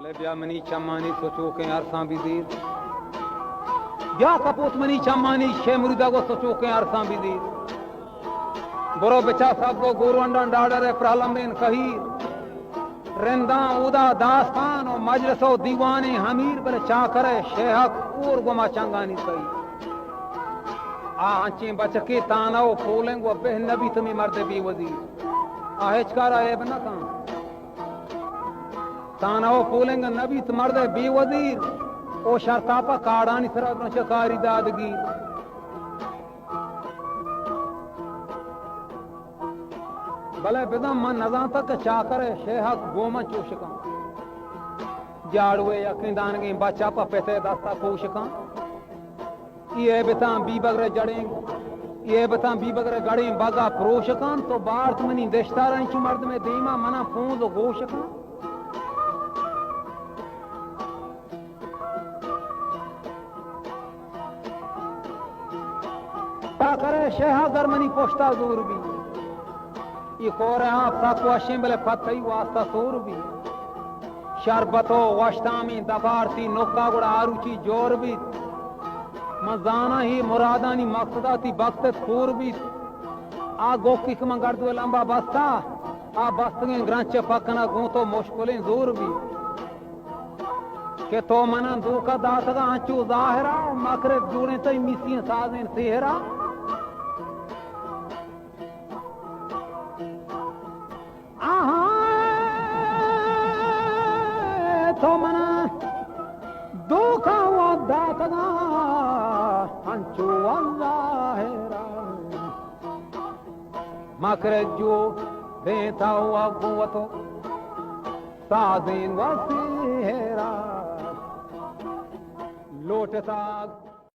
भले ब्या मनी चमानी सोचो के अरसा भी दीर ब्या कपूत मनी चमानी शे मुरीदा को सोचो के अरसा भी दीर बुरो बिचा साहब को गुरु अंडन डाडर प्रहलमेन कही रिंदा उदा दास्तान और मजलसो दीवाने हमीर बले चा करे शेहक और गुमा चंगानी सही आंचे बचके तानाओ फोलेंगो बेह नबी तुम्हें मर्दे भी वजीर आहेचकारा है बना कहां तानाओ फोलेंगे नबी तो मर्दे भी वजीर ओ शर्तापा काड़ानी सरा शकारी दादगी भले बिदम मन नजा तक चाकर शेहक गोमा चूशका जाड़ुए यकीन गे बच्चा पा पेते दस्ता पोशका ये बता बी बगरे जड़ेंगे ये बता बी बगरे गड़े बागा प्रोशकान तो बार्थ मनी देशतारां चु मर्द में देमा मना फूंद गोशका करे शेहा गरमनी पोस्ता दूर भी ये कोरे आप ताको अशें बले पत्थई वास्ता सूर भी शरबतो वश्तामी दबारती नोका गुड़ा आरुचि जोर भी मजाना ही मुरादानी मकसदा ती बख्त खूर भी आ गोकी कम गर्दवे लंबा बस्ता आ बस्तगे ग्रांचे पकना गो तो मुश्किलें दूर भी के तो मना दूका दातगा आंचू जाहिरा मकरे जुड़े तो मिसियां साजें सेहरा तो मना दुखा वो दातगा अंचू जाहिरा मकरे जो देता हुआ गुवतो साजें वसेहरा लोटता